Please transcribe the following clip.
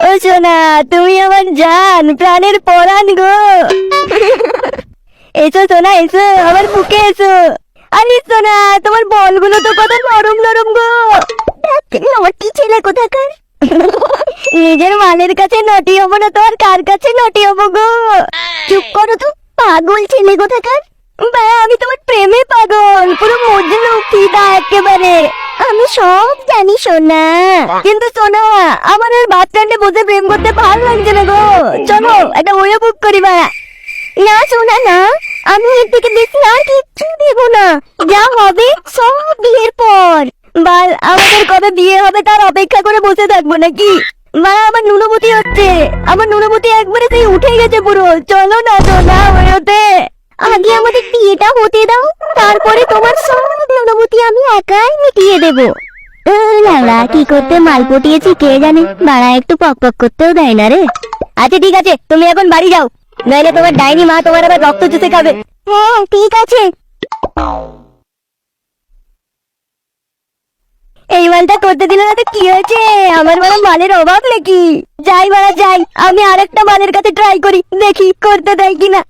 ও সোনা, তুমি আমার জান, প্রাণের পরাণ গো। এসো সোনা, এসো আমার বুকে এসো। আরে সোনা, তোমার বলগুলো তো কত নরম নরম গো। নটি ছেলে কোথাকার। নিজের মালের কাছে নটি হবো না তো আর কার কাছে নটি হবো গো। চুপ করো তো, পাগল ছেলে কোথাকার। আমি তোমার প্রেমে পাগল, পুরো মজনু ফিদা একেবারে। আমি সব জানি সোনা, কিন্তু সোনা আমার আর বাস স্ট্যান্ডে বসে প্রেম করতে ভালো লাগছে না গো। চলো একটা ওয়ে বুক করি বাড়া। না সোনা না, আমি এর থেকে বেশি আর কিচ্ছু দেবো না। যা হবে সব বিয়ের পর। বাল, আমাদের কবে বিয়ে হবে তার অপেক্ষা করে বসে থাকবো নাকি? মা, আমার নুনবতী হচ্ছে, আমার নুনবতী একবারে সেই উঠে গেছে পুরো। চলো না সোনা ওতে। আগে আমাদের বিয়েটা হতে দাও, তারপরে তোমার সব অনুভূতি আমি একাই মিটিয়ে দেবো। লাউড়া, কি করতে মাল পটিয়েছি কে জানে, বাড়া একটু পক পক করতেও দেয় না রে। আচ্ছা ঠিক আছে, তুমি এখন বাড়ি যাও, নইলে তোমার ডাইনি মা তোমার আবার রক্ত চুষে খাবে। হ্যাঁ ঠিক আছে। এই মালটা করতে দিলে না তো কি হয়েছে? আমার বড় মালের অভাব নাকি? যাই বাড়া যাই, আমি আরেকটা মালের কাছে ট্রাই করি, দেখি করতে দেয় কিনা।